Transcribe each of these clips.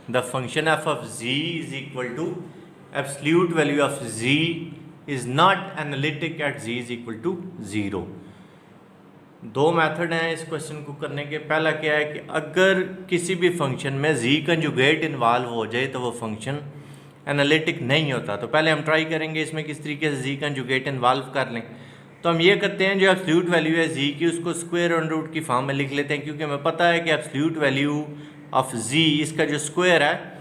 The function f of z is equal to absolute value of z is not analytic at z is equal to 0. दो method हैं इस question को करने के। पहला क्या है कि अगर किसी भी फंक्शन में z कंजुगेट इन्वॉल्व हो जाए तो वो फंक्शन एनालिटिक नहीं होता। तो पहले हम ट्राई करेंगे इसमें किस तरीके से z कंजुगेट इन्वॉल्व कर लें। तो हम ये करते हैं, जो एब्सोल्यूट वैल्यू है z की उसको स्क्वायर अंडर रूट की फॉर्म में लिख लेते हैं, क्योंकि हमें पता है कि एब्सोल्यूट वैल्यू ऑफ z इसका जो स्क्वायर है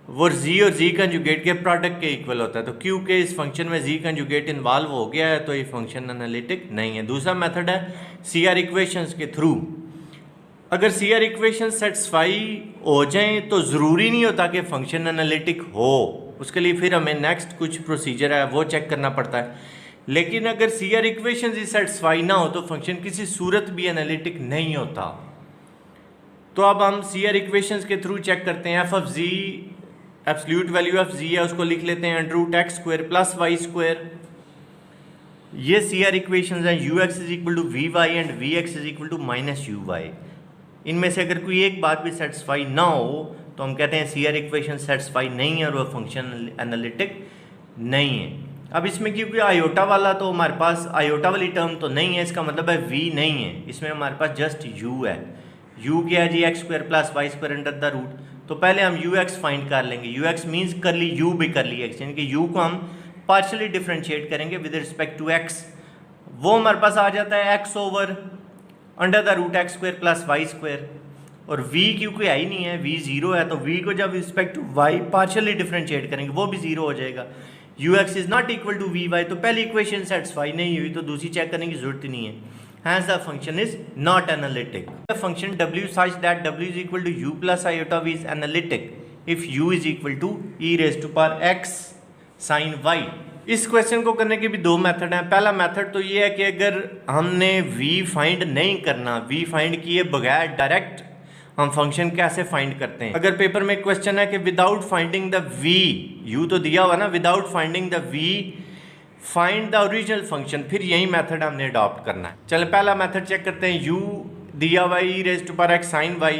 वो z और z कंजुगेट के प्रोडक्ट के इक्वल होता है। तो क्योंकि इस फंक्शन में z कंजुगेट इन्वॉल्व हो गया है तो ये फंक्शन एनालिटिक नहीं है। दूसरा मेथड है CR इक्वेशंस के थ्रू। अगर CR इक्वेशन सेटिस्फाई हो जाएं तो ज़रूरी नहीं होता कि फंक्शन एनालिटिक हो, उसके लिए फिर हमें नेक्स्ट कुछ प्रोसीजर है वो चेक करना पड़ता है। लेकिन अगर CR इक्वेशन ही सेटिस्फाई ना हो तो फंक्शन किसी सूरत भी एनालिटिक नहीं होता। तो अब हम CR इक्वेशंस के थ्रू चेक करते हैं। f of z absolute value of z है उसको लिख लेते हैं under root x square plus y square. ये CR इक्वेशंस हैं ux is equal to v y and v x is equal to minus u y. इनमें से अगर कोई एक बात भी सेटिस्फाई ना हो तो हम कहते हैं CR इक्वेशन सेटिस्फाई नहीं है और वह फंक्शन एनालिटिक नहीं है। अब इसमें क्योंकि आयोटा वाला तो हमारे पास आयोटा वाली टर्म तो नहीं है, इसका मतलब है v नहीं है, इसमें हमारे पास जस्ट u है। u क्या है जी, x square plus y square under the root. तो पहले हम ux फाइंड कर लेंगे। ux मीन्स करली u भी करली x, यानी कि u को हम पार्शली डिफ्रेंशिएट करेंगे विद रिस्पेक्ट टू x। वो हमारे पास आ जाता है x over under the root x square plus y square. और v क्योंकि है ही नहीं है, v जीरो है, तो v को जब respect to y partially differentiate करेंगे वो भी जीरो हो जाएगा। ux is not equal to vy, तो पहली इक्वेशन सेटिस्फाई नहीं हुई तो दूसरी चेक करने की जरूरत ही नहीं है। Hence the function is not analytic. The function w such that w is equal to u plus iota v is analytic if u is equal to e raised to power x sin y. इस question को करने के भी दो method हैं। पहला method तो ये है कि अगर हमने v फाइंड नहीं करना, v फाइंड किए बगैर डायरेक्ट हम फंक्शन कैसे फाइंड करते हैं। अगर पेपर में क्वेश्चन है कि without finding the v, u तो दिया हुआ ना, without finding the v find the original function, फिर यही मेथड हमने अडॉप्ट करना है। चलो पहला मेथड चेक करते हैं। u दिया हुआ e raise to power x sine y,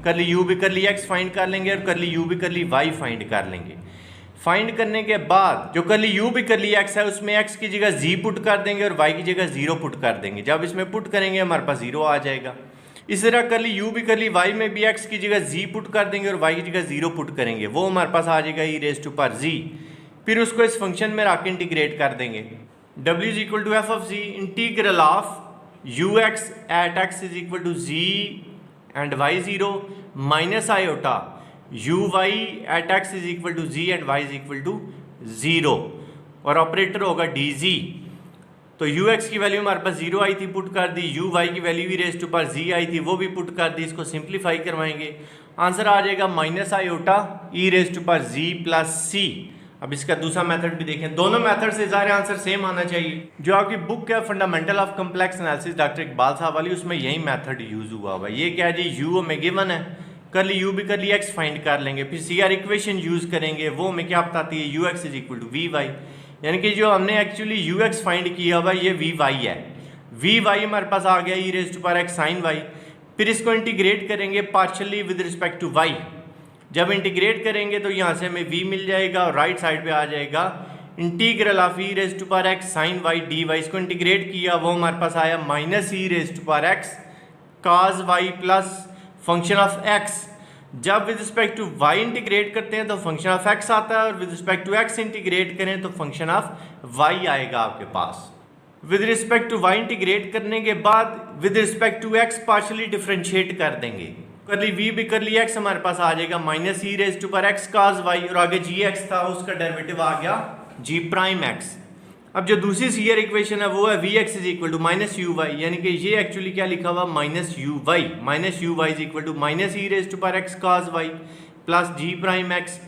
कर ली u भी कर ली x फाइंड कर लेंगे और कर ली u भी कर ली y फाइंड कर लेंगे। फाइंड करने के बाद जो कर ली u भी कर ली x है उसमें x की जगह z पुट कर देंगे और y की जगह 0 पुट कर देंगे। जब इसमें पुट करेंगे हमारे पास 0 आ जाएगा। इस तरह कर ली u भी कर ली y में भी x की जगह z पुट कर देंगे और y की जगह 0 पुट करेंगे, वो हमारे पास आ जाएगा e raise to power z। फिर उसको इस फंक्शन में रख इंटीग्रेट कर देंगे। w is equal to f of z integral of ux at x is equal to z and y0 minus iota uy at x is equal to z एंड y is equal to 0 और operator होगा dz। तो ux की value हमारे पास 0 आई थी, put कर दी। uy की value e raise to power z आई थी, वो भी पुट कर दी। इसको सिंप्लीफाई करवाएंगे, आंसर आ जाएगा minus iota e raise to power z plus c। अब इसका दूसरा मेथड भी देखें। दोनों मेथड से ज़ाहिर आंसर सेम आना चाहिए। जो आपकी बुक है fundamental of complex analysis doctor Iqbal साहब वाली, उसमें यही मेथड यूज हुआ हुआ है। ये क्या है जी, u हमें गिवन है, कर ली u भी कर ली x फाइंड कर लेंगे, फिर CR इक्वेशन यूज करेंगे, वो हमें क्या बताती है ux is equal to v y, यानी कि जो हमने एक्चुअली ux फाइंड किया हुआ ये वी वाई है। वी वाई हमारे पास आ गया e raise to power x sine y. फिर इसको इंटीग्रेट करेंगे partially with respect to y। जब इंटीग्रेट करेंगे तो यहाँ से हमें v मिल जाएगा और राइट साइड पे आ जाएगा integral of e raise to power x sine y dy। इसको इंटीग्रेट किया, वो हमारे पास आया minus e raise to power x cos y plus function of x। जब with respect to y integrate करते हैं तो फंक्शन ऑफ x आता है और with respect to x integrate करें तो फंक्शन ऑफ y आएगा आपके पास। With respect to y integrate करने के बाद with respect to x partially differentiate कर देंगे, कर ली v भी कर ली x, हमारे पास आ जाएगा minus e raise to power x cos y और आगे gx था उसका डेरिवेटिव आ गया g प्राइम x। अब जो दूसरी CR इक्वेशन है वो है vx is equal to minus u y, यानी कि ये एक्चुअली क्या लिखा हुआ minus u y is equal to minus e raise to power x cos y plus g prime x।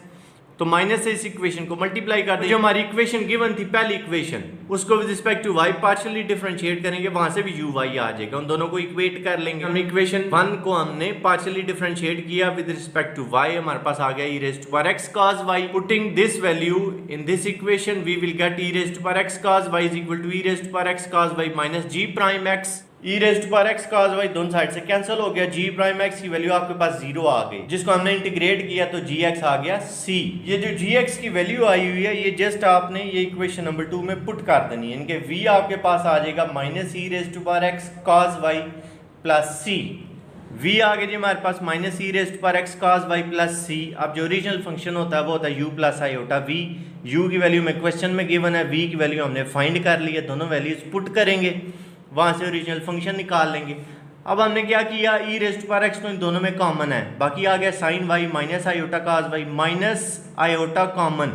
तो माइनस से इस इक्वेशन को मल्टीप्लाई कर दें। जो हमारी इक्वेशन गिवन थी पहली इक्वेशन, उसको with respect to y partially differentiate करेंगे, वहां से भी u y आ जाएगा। उन दोनों को इक्वेट कर लेंगे। हम इक्वेशन 1 को हमने पार्शियली डिफरेंशिएट किया विद रिस्पेक्ट टू y, हमारे पास आ गया e raise to power x cos y। Putting this value in this equation we will get e raise to power x cos y is equal to e raise to power x cos y minus g prime x। E raise to power x cos y दोनों side से cancel हो गया, g prime x की value आपके पास 0 आ गई, जिसको हमने integrate किया तो gx आ गया c। ये जो gx की वैल्यू आई हुई है ये जस्ट आपने ये इक्वेशन नंबर 2 में पुट कर देनी है। इनके v आपके पास आ जाएगा minus e raise to power x cos y plus c। v आ गया जी हमारे पास minus e raise to power x cos y plus c। अब जो ओरिजिनल फंक्शन होता है वो होता है u plus iota v। u की वैल्यू में क्वेश्चन में गिवन है, v की वैल्यू हमने फाइंड कर ली है, दोनों वैल्यूज पुट करेंगे, वहां से ओरिजिनल फंक्शन निकाल लेंगे। अब हमने क्या किया, e raise to power x तो इन दोनों में कॉमन है, बाकी आ गया sine y minus iota cos y minus iota common.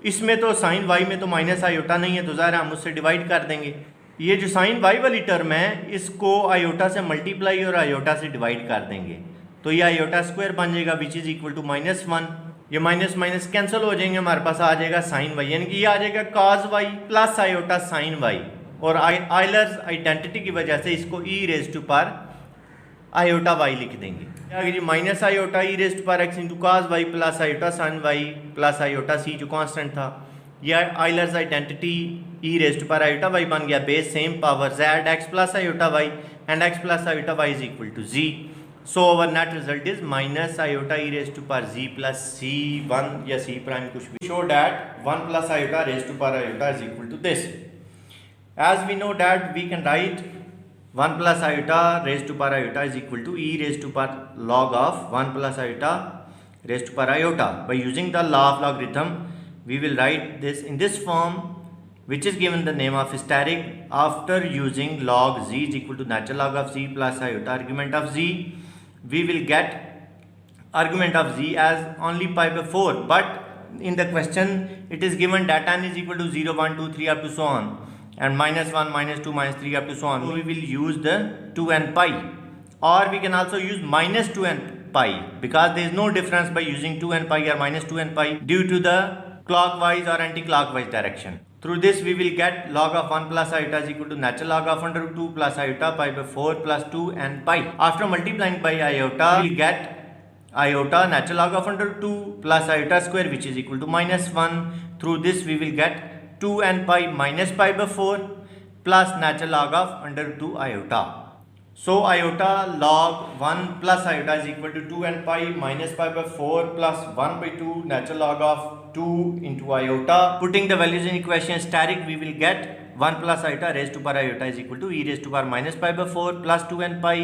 इसमें तो साइन वाई में तो माइनस आयोटा नहीं है तो ज़ाहिर हम उससे डिवाइड कर देंगे। ये जो साइन वाई वाली टर्म है इसको आयोटा से मल्टीप्लाई और आयोटा से डिवाइड कर देंगे तो ये आयोटा स्क्वायर बन जाएगा विच इज इक्वल टू -1। ये माइनस माइनस कैंसिल हो जाएंगे, हमारे पास आ जाएगा साइन वाई, यानी कि ये आ जाएगा cos y plus iota sine y. और आइलर्स आइडेंटिटी की वजह से इसको e raise to power iota y लिख देंगे। आगे z minus iota e raise to power x into cos y plus iota sine y plus iota c जो constant था। यह Euler's identity e raise to power iota y बन गया, base same power z x plus iota y and x plus iota Y is equal to z. So our net result is minus iota e raise to power z plus c 1 या c prime कुछ भी। Show that 1 plus iota raise to power iota is equal to this. As we know that we can write 1 plus iota raised to power iota is equal to e raised to power log of 1 plus iota raised to power iota. By using the law of logarithm, we will write this in this form, which is given the name of hysteric after using log z is equal to natural log of z plus iota argument of z. We will get argument of z as only pi by 4, but in the question it is given that n is equal to 0, 1, 2, 3 up to so on, and -1, -2, -3 up to so on. So we will use the 2n pi, or we can also use -2n pi because there is no difference by using 2n pi or -2n pi due to the clockwise or anti-clockwise direction. Through this we will get log of 1 plus iota is equal to natural log of under 2 plus iota pi by 4 plus 2n pi. After multiplying by iota we will get iota natural log of under 2 plus iota square which is equal to -1. Through this we will get 2n pi minus pi by 4 plus natural log of under 2 iota. So iota log 1 plus iota is equal to 2n pi minus pi by 4 plus 1 by 2 natural log of 2 into iota. Putting the values in equation steric, we will get 1 plus iota raised to power iota is equal to e raised to power minus pi by 4 plus 2n pi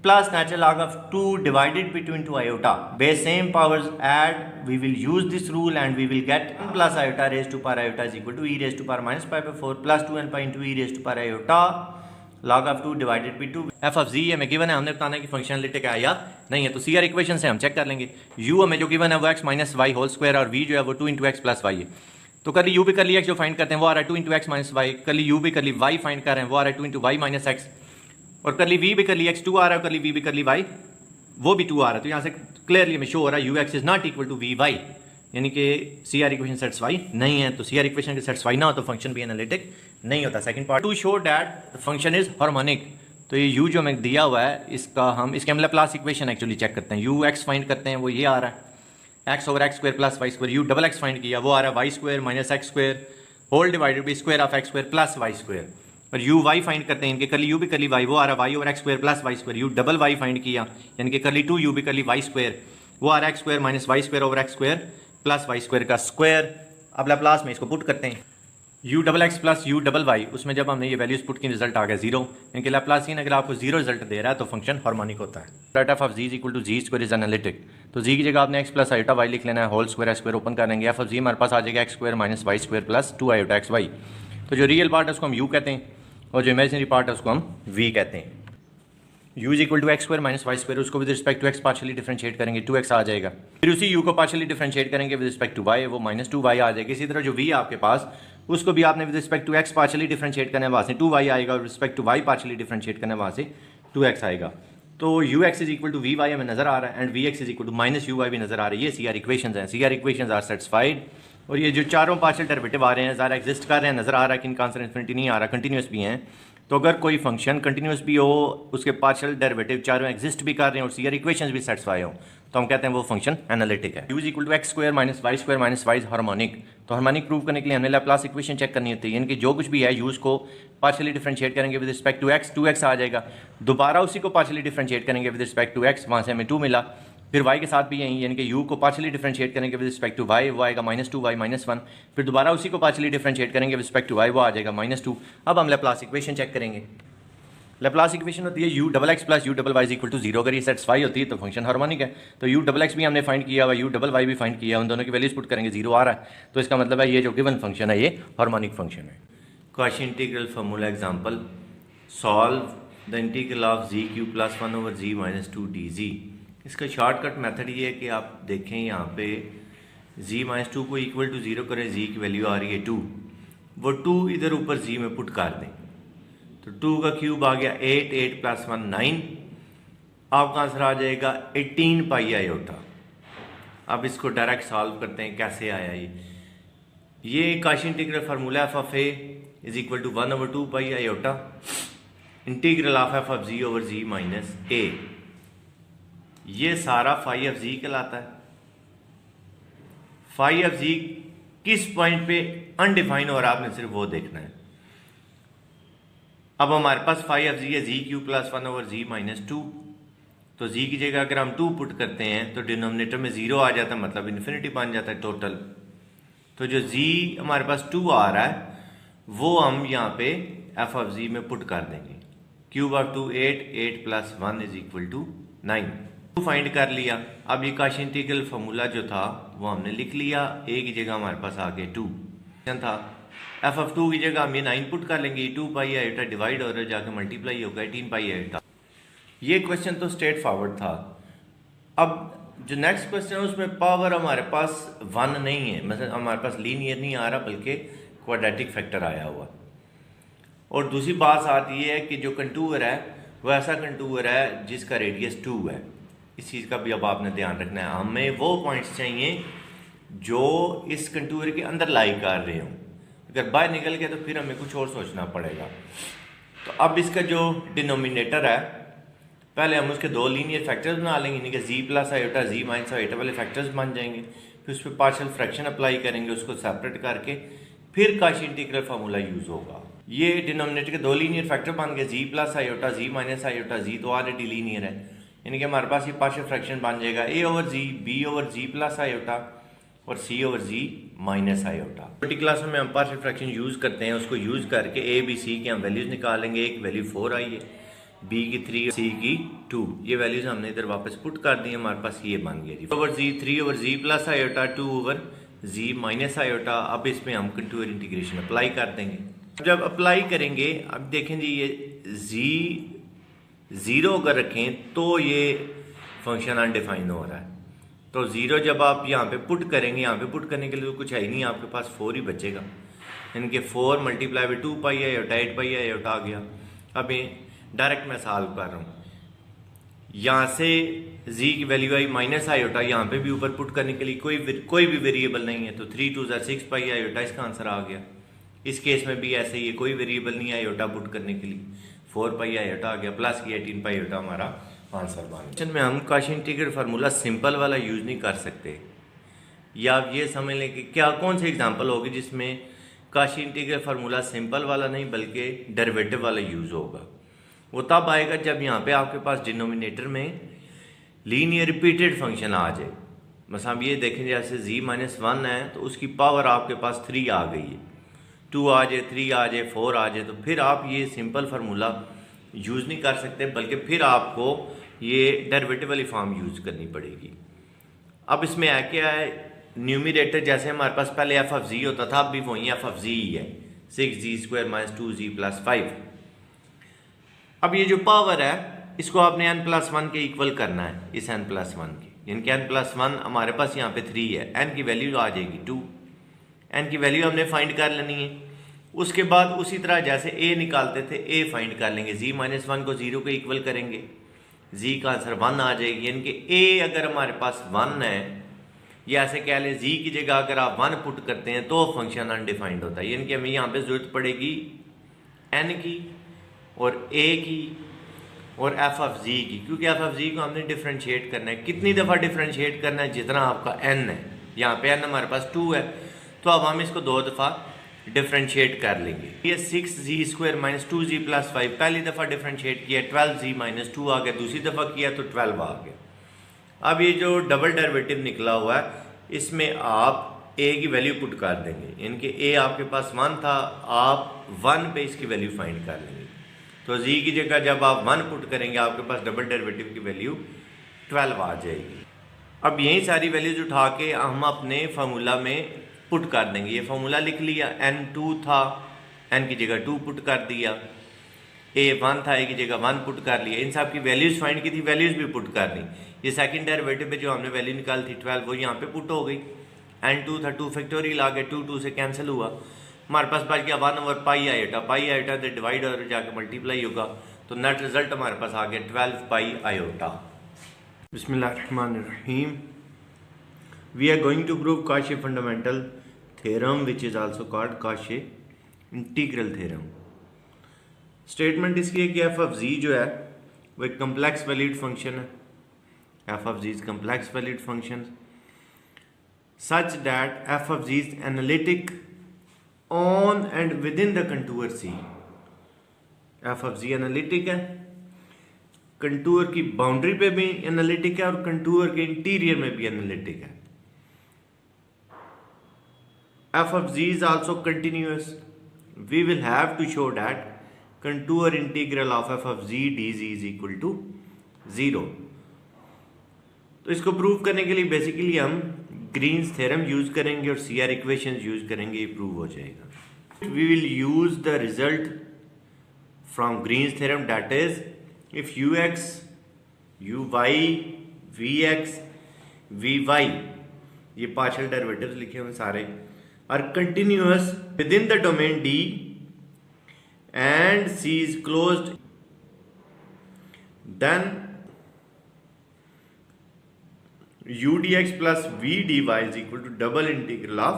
plus natural log of 2 divided between 2 iota. Base same powers add, we will use this rule and we will get 1 plus iota raised to power iota is equal to e raised to power minus pi by 4 plus 2n pi into e raised to power iota log of 2 divided by 2. f of z हमें given है, हमने बताना है कि function analytic है या नहीं है, तो सी आर इक्वेशन से हम चेक कर लेंगे। u हमें जो गिवन है वो x minus y whole square और v जो है वो 2 इंटू एक्स प्लस वाई है। तो कर ली u भी कर ली x जो फाइंड करते हैं वो आ रहा है 2 इंटू एक्स माइनस वाई, कर ली u भी कर ली y फाइंड कर रहे हैं वो आ रहा है 2 इंटू वाई माइनस एक्स, और कर ली v भी कर ली x 2 आ रहा है, कर ली v भी कर ली y वो भी 2 आ रहा है। तो यहाँ से क्लियरली हमें शो हो रहा है ux is not equal to vy, यानी कि सी आर इक्वेशन सेटिस्फाई नहीं है। तो सी आर इक्वेशन के सेटिस्फाई ना हो तो फंक्शन भी एनालिटिक नहीं होता। Second part, to show that the function is harmonic. तो ये u जो हमें दिया हुआ है इसका हम इसके हम लैप्लास इक्वेशन एक्चुअली चेक करते हैं। ux फाइंड करते हैं वो ये आ रहा है x over x square plus y square, u double x find किया वो आ रहा है y square minus x square whole divided by square of x square plus y square, और u y फाइंड करते हैं इनके कर ली u भी कर ली y वो आ रहा है y over x square plus y square, u double y find किया यानी कि कर ली 2u भी कर ली y स्क्वायर वो आ रहा है x square minus y square over x square plus y square का स्क्वायर। अब लैप्लास में इसको पुट करते हैं u double x plus u double y, उसमें जब हमने ये वैल्यूज पुट की रिजल्ट आ गया 0, इनके लैप्लासियन अगर आपको 0 रिजल्ट दे रहा है तो फंक्शन हार्मोनिक होता है। Right of ji is equal to G square is analytic. तो जी की जगह आपने एक्स प्लस आयोटा वाई लिख लेना है, होल स्क्वायर स्क्वायर ओपन कर लेंगे, एफ ऑफ जी हमारे पास आ जाएगा x square minus y square plus 2 iota x y. तो जो रियल पार्ट है उसको हम u कहते हैं और जो इमेजिनरी पार्ट है उसको हम v कहते हैं। u is equal to x square minus y square, उसको with respect to x partially differentiate करेंगे 2x आ जाएगा, फिर उसी u को पार्शियली डिफरेंशिएट करेंगे विद रिस्पेक्ट टू y वो माइनस 2y आ जाएगा। इसी तरह जो v आपके पास उसको भी आपने with respect to x partially differentiate करना है, वहाँ से 2y आएगा, और respect to y partially differentiate करना है वहाँ से 2x आएगा। तो ux is equal to vy हमें नजर आ रहा है and vx is equal to minus uy भी नजर आ रही है। ये सी आर इक्वेशंस हैं, C R equations are satisfied. और ये जो चारों पार्शियल डेरिवेटिव आ रहे हैं ज़रा एग्जिस्ट कर रहे हैं, नजर आ रहा है कि इनका आंसर इन्फिनिटी नहीं आ रहा, कंटिन्यूस भी हैं। तो अगर कोई फंक्शन कंटिन्यूस भी हो, उसके पार्शियल डेरिवेटिव चारों एग्जिस्ट भी कर रहे हैं और सीआर इक्वेशंस भी सेटिस्फाई हो, तो हम कहते हैं वो फंक्शन एनालिटिक है। u is equal to x square minus y is harmonic. तो हार्मोनिक प्रूव करने के लिए हमें लैप्लास इक्वेशन चेक करनी होती है, यानी कि जो कुछ भी है यूज को पार्शियली डिफरेंशिएट करेंगे with respect to x, 2x आ जाएगा, दोबारा उसी को पार्शियली डिफरेंशिएट करेंगे विद रिस्पेक्ट टू एक्स, वहाँ से हमें 2 मिला, फिर y के साथ भी यही, यानी कि u को पार्शियली डिफरेंशिएट करेंगे विद रिस्पेक्ट टू y, वो आएगा -2y -1, फिर दोबारा उसी को पार्शियली डिफरेंशिएट करेंगे विद रिस्पेक्ट टू y, वो आ जाएगा -2। अब हम लैप्लास इक्वेशन चेक करेंगे। लैप्लास इक्वेशन होती है u double x plus u double y is equal to 0। अगर ये सेटिस्फाई होती है तो फंक्शन हार्मोनिक है। तो u डबल एक्स भी हमने फाइंड किया हुआ, u डबल वाई भी फाइंड किया, उन दोनों की वैल्यूज पुट करेंगे, 0 आ रहा है, तो इसका मतलब है ये जो गिवन फंक्शन है ये हार्मोनिक फंक्शन है। Question integral formula example, solve the integral of z q plus 1 over z minus 2 d z. इसका शॉर्टकट मेथड ये है कि आप देखें यहाँ पे जी माइनस 2 को इक्वल टू 0 करें, जी की वैल्यू आ रही है 2, वो 2 इधर ऊपर जी में पुट कर दें, तो 2 का क्यूब आ गया 8, 8 प्लस 1 9, आपका आंसर आ जाएगा 18 पाई आयोटा। अब इसको डायरेक्ट सॉल्व करते हैं, कैसे आया ये Cauchy integral formula f of a is equal to 1 over 2 pi iota integral of f of z over z minus a. ये सारा फाई ऑफ जी कहलाता है। फाई ऑफ जी किस पॉइंट पे अनडिफाइन हो रहा है, आपने सिर्फ वो देखना है। अब हमारे पास फाई ऑफ जी है जी q plus 1 over z minus 2, तो जी की जगह अगर हम 2 पुट करते हैं तो डिनोमिनेटर में 0 आ जाता है, मतलब इन्फिनिटी बन जाता है टोटल। तो जो जी हमारे पास 2 आ रहा है वो हम यहाँ पे एफ ऑफ जी में पुट कर देंगे। Cube of 2 8, 8 plus 1 is equal to 9। Find कर लिया। अब ये कॉची इंटीग्रल फार्मूला जो था वो हमने लिख लिया, ए की जगह हमारे पास आ गया 2 था, एफ ऑफ 2 की जगह हम ये 9 पुट कर लेंगे, 2 पाई आयोटा डिवाइड हो रहा है जाकर मल्टीप्लाई होगा 18 पाई आयोटा। ये क्वेश्चन तो स्ट्रेट फॉरवर्ड था। अब जो नेक्स्ट क्वेश्चन है उसमें पावर हमारे पास 1 नहीं है, मतलब हमारे पास लीनियर नहीं आ रहा बल्कि क्वाड्रेटिक फैक्टर आया हुआ। और दूसरी बात आती है कि जो कंटूर है वो ऐसा कंटूर है जिसका रेडियस 2 है। इस चीज़ का भी अब आपने ध्यान रखना है। हमें वो पॉइंट्स चाहिए जो इस कंटूर के अंदर लाई कर रहे हों, अगर बाहर निकल गया तो फिर हमें कुछ और सोचना पड़ेगा। तो अब इसका जो डिनोमिनेटर है पहले हम उसके 2 लीनियर फैक्टर्स बना लेंगे, यानी कि जी प्लस आयोटा जी माइनस आयोटा वाले फैक्टर्स बन जाएंगे, फिर उस पर पार्शियल फ्रैक्शन अप्लाई करेंगे, उसको सेपरेट करके फिर कॉची इंटीग्रल फार्मूला यूज होगा। ये डिनोमिनेटर के 2 लीनियर फैक्टर बन गए, जी प्लस आयोटा जी माइनस आयोटा, जी तो ऑलरेडी लीनियर है, यानी कि हमारे पास ये पार्शियल फ्रैक्शन बन जाएगा ए ओवर जी, बी ओवर जी प्लस आयोटा और सी ओवर जी माइनस आयोटा। छोटी क्लास में हम पार्शियल फ्रैक्शन यूज करते हैं, उसको यूज करके ए बी सी की हम वैल्यूज निकालेंगे। एक वैल्यू 4 आई है, बी की 3, सी की 2, ये वैल्यूज हमने इधर वापस पुट कर दी, हमारे पास ये बन गया जी ओवर जी 3 ओवर जी plus iota 2 over z minus iota. अब इसमें हम कंटूर इंटीग्रेशन अप्लाई कर देंगे। जब अप्लाई करेंगे, अब देखें जी ये जी 0 अगर रखें तो ये फंक्शन अनडिफाइन हो रहा है, तो 0 जब आप यहाँ पे पुट करेंगे, यहाँ पे पुट करने के लिए तो कुछ है ही नहीं, आपके पास 4 ही बचेगा, यानी कि 4 multiply by 2 pi iota 8 pi iota आ गया। अब ये डायरेक्ट मैं सॉल्व कर रहा हूँ, यहाँ से जी की वैल्यू आई माइनस आयोटा, यहाँ पे भी ऊपर पुट करने के लिए कोई भी वेरिएबल नहीं है, तो 3 2 6 पाई आयोटा इसका आंसर आ गया। इस केस में भी ऐसे ही है, कोई वेरिएबल नहीं है आयोटा पुट करने के लिए, 4 पाई आयोटा आ गया प्लस की 18 पाई आयोटा हमारा आंसर बन। क्वेश्चन में हम कॉची इंटीग्रल फार्मूला सिंपल वाला यूज नहीं कर सकते, या आप ये समझ लें कि क्या कौन सी एग्जांपल होगी जिसमें कॉची इंटीग्रल फार्मूला सिंपल वाला नहीं बल्कि डेरिवेटिव वाला यूज होगा। वो तब आएगा जब यहाँ पे आपके पास डिनोमिनेटर में लीनियर रिपीटेड फंक्शन आ जाए। बस हम ये देखें जैसे जी माइनस 1 है तो उसकी पावर आपके पास 3 आ गई है, 2 आ जाए, 3 आ जाए, 4 आ जाए, तो फिर आप ये सिंपल फार्मूला यूज़ नहीं कर सकते बल्कि फिर आपको ये डेरिवेटिव वाली फॉर्म यूज़ करनी पड़ेगी। अब इसमें है क्या है, न्यूमिनेटर जैसे हमारे पास पहले एफ ऑफ जी होता था, अब भी वही एफ ऑफ जी ही है, 6g² माइनस 2g प्लस 5। अब ये जो पावर है इसको आपने n+1 के इक्वल करना है, इस n+1 के, यानी कि n+1 हमारे पास यहाँ पे 3 है, n की वैल्यू आ जाएगी 2, n की वैल्यू हमने फाइंड कर लेनी है। उसके बाद उसी तरह जैसे a निकालते थे a फाइंड कर लेंगे, z माइनस 1 को 0 के इक्वल करेंगे, z का आंसर 1 आ जाएगी, यानी कि a अगर हमारे पास 1 है, या ऐसे कह लें z की जगह अगर आप 1 पुट करते हैं तो फंक्शन अनडिफाइंड होता है, यानी कि हमें यहाँ पे जरूरत पड़ेगी n की, और ए की और एफ ऑफ जी की, क्योंकि एफ ऑफ जी को हमने डिफ्रेंशिएट करना है। कितनी दफ़ा डिफ्रेंशिएट करना है? जितना आपका एन है। यहाँ पे एन हमारे पास 2 है, तो अब हम इसको 2 दफ़ा डिफ्रेंशिएट कर लेंगे। ये 6z² - 2z + 5 पहली दफ़ा डिफ्रेंशिएट किया, 12z - 2 आ गया। दूसरी दफ़ा किया तो 12 आ गया। अब ये जो डबल डेरिवेटिव निकला हुआ है, इसमें आप ए की वैल्यू पुट कर देंगे। इनके ए आपके पास 1 था, आप 1 पे इसकी वैल्यू फाइंड कर लेंगे। तो जी की जगह जब आप 1 पुट करेंगे, आपके पास डबल डेरिवेटिव की वैल्यू 12 आ जाएगी। अब यही सारी वैल्यूज उठा के हम अपने फार्मूला में पुट कर देंगे। ये फार्मूला लिख लिया, n2 था, n की जगह 2 पुट कर दिया, a1 था, a की जगह 1 पुट कर लिया। इन सब की वैल्यूज फाइंड की थी, वैल्यूज भी पुट कर दी। ये सेकंड डेरिवेटिव पे जो हमने वैल्यू निकाली थी 12, वो यहाँ पे पुट हो गई। n2 था, 2 फैक्टोरियल आ गया, 2 से कैंसिल हुआ, हमारे पास बच गया 1/पाई आयोटा। पाई आयोटा से डिवाइड और जाके मल्टीप्लाई होगा, तो नेट रिजल्ट हमारे पास आ गया 12 पाई आयोटा। बिस्मिल्लाहिर्रहमानिर्रहीम। We are going to prove Cauchy fundamental theorem which is also called Cauchy integral theorem. Statement इसकी है कि एफ ऑफ जी जो है वो एक कम्प्लेक्स वैल्यूड फंक्शन है। F of ji is complex valued function such that f of g is analytic on and within the contour C। f of g analytic है, contour की बाउंड्री पे भी analytic है और कंटूर के interior में भी एनालिटिक है। f of g is also continuous। we will have to show that contour integral of f of g dz is equal to 0। तो इसको प्रूव करने के लिए बेसिकली हम ग्रीन्स थ्योरम यूज करेंगे और सीआर इक्वेशंस यूज करेंगे, ये प्रूव हो जाएगा। We will use the result from Green's theorem, that is if ux, uy, vx, vy, ये पार्शियल डेरिवेटिव्स लिखे हुए सारे, are continuous within the domain D and C is closed, then u dx plus v dy is equal to double integral of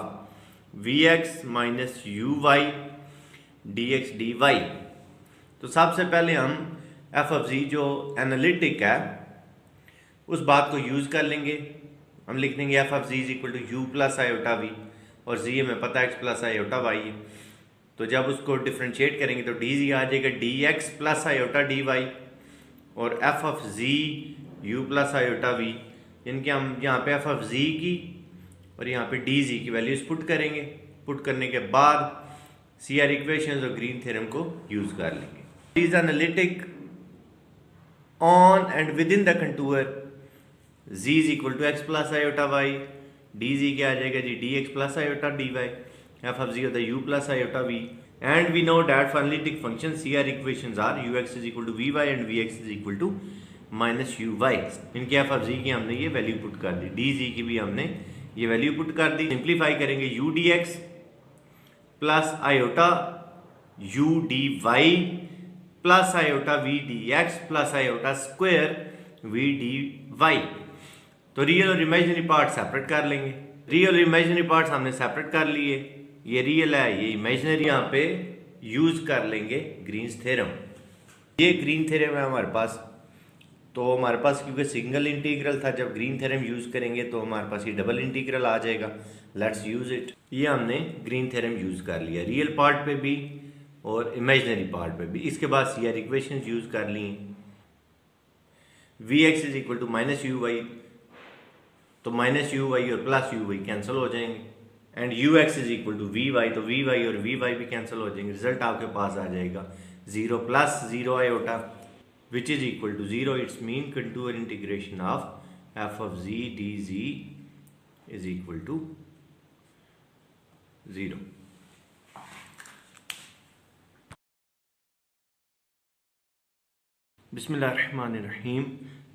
vx minus uy dx dy। तो सबसे पहले हम f of g जो analytic है उस बात को use कर लेंगे। हम लिख देंगे f of g is equal to u plus iota v, और z हमें पता है x plus iota y है। तो जब उसको डिफ्रेंशिएट करेंगे तो dz आ जाएगा dx plus iota dy, और f of z u plus iota v, इनके हम यहाँ पे एफ ऑफ जी की और यहाँ पे डी जी की वैल्यूज पुट करेंगे। पुट करने के बाद सी आर इक्वेशंस और ग्रीन थ्योरम को यूज कर लेंगे। Is analytic on and within the contour, z is equal to x plus iota y, d z क्या आ जाएगा जी d x plus iota d y, f of z होता है u plus iota v. And we know that for analytic function C R equations are u x is equal to v y and v x is equal to minus u y. इनके f of z की हमने ये value put कर दी, D G की भी हमने ये value put कर दी। सिंप्लीफाई करेंगे u d x plus iota u d y plus iota v d x plus iota square v d y. तो रियल और इमेजिनरी पार्ट सेपरेट कर लेंगे। रियल और इमेजिनरी पार्ट्स हमने सेपरेट कर लिए, ये रियल है ये इमेजिनरी, यहाँ पे यूज कर लेंगे ग्रीन्स थ्योरम। ये ग्रीन थ्योरम है हमारे पास। तो हमारे पास क्योंकि सिंगल इंटीग्रल था, जब ग्रीन थ्योरम यूज करेंगे तो हमारे पास ये डबल इंटीग्रल आ जाएगा। Let's use it. ये हमने ग्रीन थ्योरम यूज कर लिया रियल पार्ट पे भी और इमेजिनरी पार्ट पे भी। इसके बाद सी आर इक्वेशंस यूज कर ली। V x is equal to minus u y, तो माइनस यू वाई और प्लस यू वाई कैंसिल हो जाएंगे, and u x is equal to v y, तो वी वाई और वी वाई भी cancel हो जाएंगे। रिजल्ट आपके पास आ जाएगा 0 plus 0 iota which is equal to 0. Its mean contour integration of f of z dz is equal to 0. बिस्मिल्लाहिर्रहमानिर्रहीम।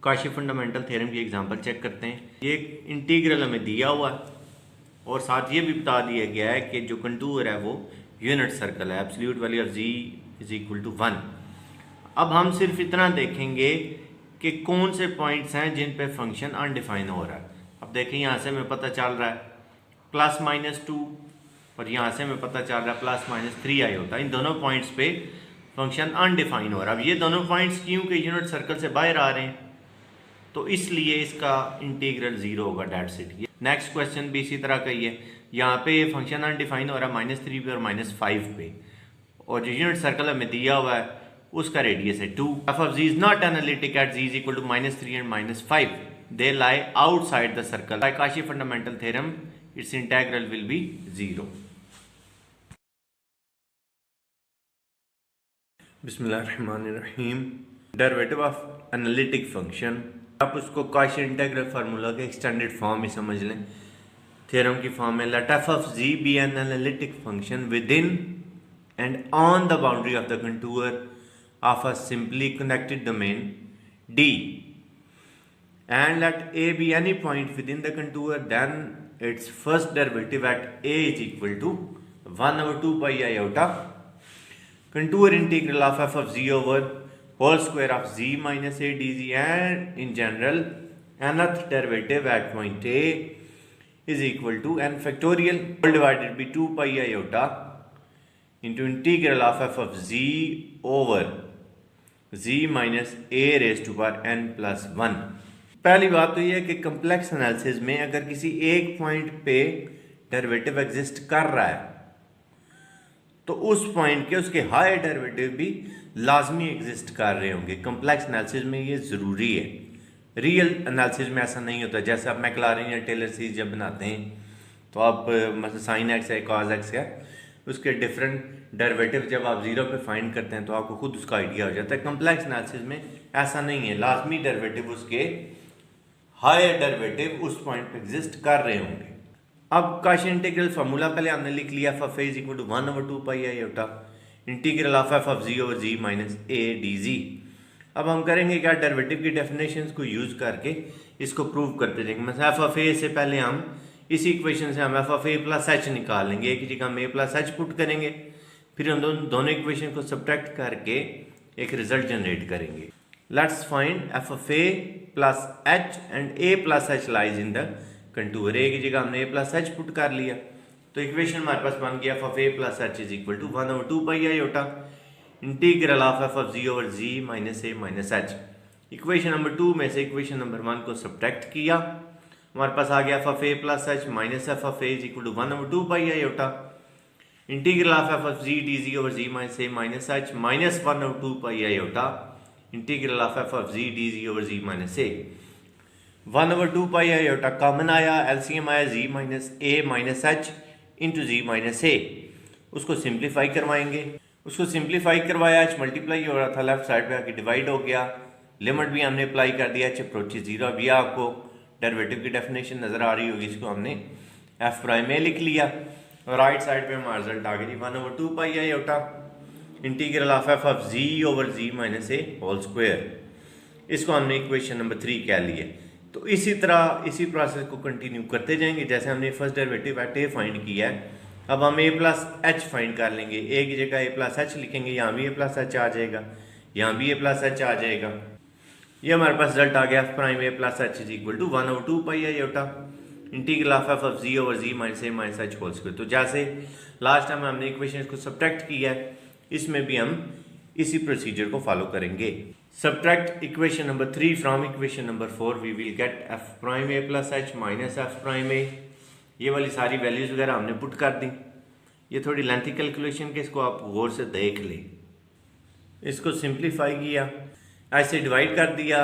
काशी फंडामेंटल थ्योरम की एग्जांपल चेक करते हैं। ये इंटीग्रल हमें दिया हुआ है और साथ ये भी बता दिया गया है कि जो कंटूर है वो यूनिट सर्कल है। Absolute value of z is equal to 1। अब हम सिर्फ इतना देखेंगे कि कौन से पॉइंट्स हैं जिन पे फंक्शन अनडिफाइन हो रहा है। अब देखें यहाँ से हमें पता चल रहा है प्लस माइनस 2 और यहाँ से हमें पता चल रहा है प्लस माइनस 3 आई होता है। इन दोनों पॉइंट्स पे फंक्शन अनडिफाइन हो रहा है। अब ये दोनों पॉइंट्स क्योंकि यूनिट सर्कल से बाहर आ रहे हैं तो इसलिए इसका इंटीग्रल 0 होगा, डेट्स इट। नेक्स्ट क्वेश्चन भी इसी तरह का ही है। यहाँ पे फंक्शन अनडिफाइन हो रहा है -3 पे और -5 पे, और जो यूनिट सर्कल हमें दिया हुआ है उसका रेडियस है 2। F of ji is not analytic at z is equal to -3 and -5, they lie outside the circle. By Cauchy fundamental theorem its integral will be 0। बिस्मिल्लाहिर्रहमानिर्रहीम। डेरिवेटिव ऑफ एनालिटिक फंक्शन, आप उसको Cauchy integral formula के extended form में समझ लें। Theorem की form में let f of z be an analytic function within and on the boundary of the contour of a simply connected domain D, and let A be any point within the contour, then its first derivative at A is equal to 1/2 pi iota contour integral of f of z over whole square of z minus a dz, and in general nth derivative at point A is equal to n factorial divided by 2 pi iota into integral of f of z over z minus a raise to power n plus 1। पहली बात तो यह है कि complex analysis में अगर किसी एक पॉइंट पे डेरिवेटिव एग्जिस्ट कर रहा है तो उस पॉइंट के उसके हायर डेरिवेटिव भी लाजमी एग्जिस्ट कर रहे होंगे। कम्प्लेक्स एनालिसिस में ये ज़रूरी है। रियल एनालिसिस में ऐसा नहीं होता। जैसे आप मैक्लॉरिन या टेलर सीरीज जब बनाते हैं तो आप मतलब साइन एक्स है कॉस एक्स है उसके डिफरेंट डेरिवेटिव जब आप 0 पे फाइंड करते हैं तो आपको खुद उसका आइडिया हो जाता है। कम्प्लेक्स एनालिसिस में ऐसा नहीं है, लाजमी डेरिवेटिव उसके हायर डेरिवेटिव उस पॉइंट पे एग्जिस्ट कर रहे होंगे। अब काशी इंटीग्रल फार्मूला पहले हमने लिख लिया, f of a is equal to 1/2 pi iota integral of f of z over z minus a d z. अब हम करेंगे क्या, डेरिवेटिव की डेफिनेशंस को यूज करके इसको प्रूव करते जाएंगे। मतलब एफ ऑफ ए से पहले हम इसी इक्वेशन से हम F of a plus H निकाल लेंगे, एक जगह हम ए प्लस एच पुट करेंगे, फिर हम दोनों इक्वेशन को सब्ट्रैक्ट करके एक रिजल्ट जनरेट करेंगे। Let's find f of a plus h and a plus h lies in the contour. A की जगह हमने ए प्लस एच पुट कर लिया तो इक्वेशन हमारे पास बन गया f of a plus h is equal to 1/2 pi iota integral of f of z over z minus a minus h. Equation number 2 में से इक्वेशन नंबर 1 को सब्ट्रैक्ट किया, हमारे पास आ गया f of a plus h minus f of a is equal to 1/2 pi iota integral of f of z d z over z minus a minus h minus 1/2 pi iota integral of f of z d z over z minus a. 1/2 pi iota common आया, LCM आया z minus a minus h into z minus a. उसको simplify करवाएंगे, उसको simplify करवाया, H multiply हो रहा था left side पे आके डिवाइड हो गया, लिमिट भी हमने अप्लाई कर दिया, एच अप्रोचेस 0। अब यह आपको डेरिवेटिव की डेफिनेशन नजर आ रही होगी, इसको हमने एफ प्राइम ए लिख लिया और राइट साइड पे हमारा रिजल्ट आ गया 1/2 pi iota integral of f of z over z minus a whole square. इसको हमने इक्वेशन नंबर 3 कह लिया। तो इसी तरह इसी प्रोसेस को कंटिन्यू करते जाएंगे। जैसे हमने फर्स्ट डेरिवेटिव एट ए फाइंड किया है, अब हम ए प्लस एच फाइंड कर लेंगे। ए की जगह ए प्लस एच लिखेंगे, यहाँ भी ए प्लस एच आ जाएगा, यहाँ भी ए प्लस एच आ जाएगा। ये हमारे पास रिजल्ट आ गया f prime a plus h is equal to 1/2 pi iota integral of f of z over z minus a minus h whole square. तो जैसे लास्ट टाइम हमने इक्वेशन को सब्ट्रैक्ट किया है, इसमें भी हम इसी प्रोसीजर को फॉलो करेंगे। Subtract equation number 3 from equation number 4, we will get f prime a plus h minus f prime a. ये वाली सारी वैल्यूज वगैरह हमने पुट कर दी। ये थोड़ी लेंथी कैलकुलेशन के, इसको आप गौर से देख लें। इसको सिंप्लीफाई किया, ऐसे डिवाइड कर दिया,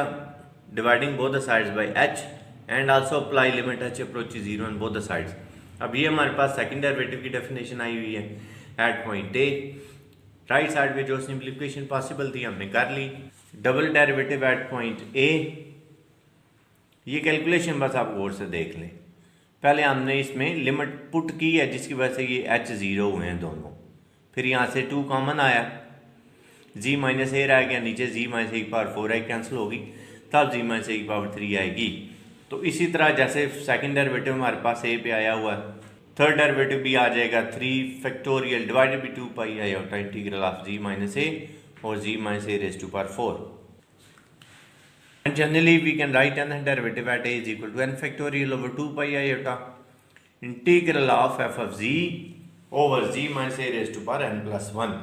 dividing both the sides by h and also apply limit h approaches 0 on both the sides. अब ये हमारे पास सेकंड डेरिवेटिव की डेफिनेशन आई हुई है at point a. Right side पे जो सिंप्लीफिकेशन पॉसिबल थी हमने कर ली। Double derivative at point a, ये कैलकुलेशन बस आप गौर से देख लें। पहले हमने इसमें लिमिट पुट की है जिसकी वजह से ये एच 0 हुए हैं दोनों, फिर यहाँ से 2 कॉमन आया, जी माइनस ए रह गया, नीचे जी माइनस ए की पावर 4 है कैंसिल होगी, तब जी माइनस ए की पावर 3 आएगी। तो इसी तरह जैसे सेकंड डेरिवेटिव हमारे पास ए पे आया हुआ है, थर्ड डेरिवेटिव भी आ जाएगा 3 factorial divided by 2 pi iota integral of z minus a और z minus a raise to power 4। And generally we can write n derivative at a is equal to n factorial over 2 pi iota integral of f of z over z minus a raised to power n plus 1।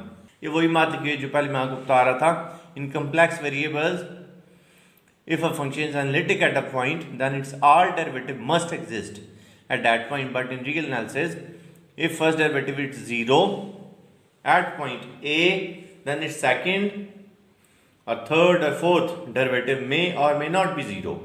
ये वही बात की जो पहले मैं आपको बता रहा था, in complex variables if a function is analytic at a point then its all derivative must exist at that point, but in real analysis if first derivative is 0 at point A, then its second or third or fourth derivative may or may not be 0.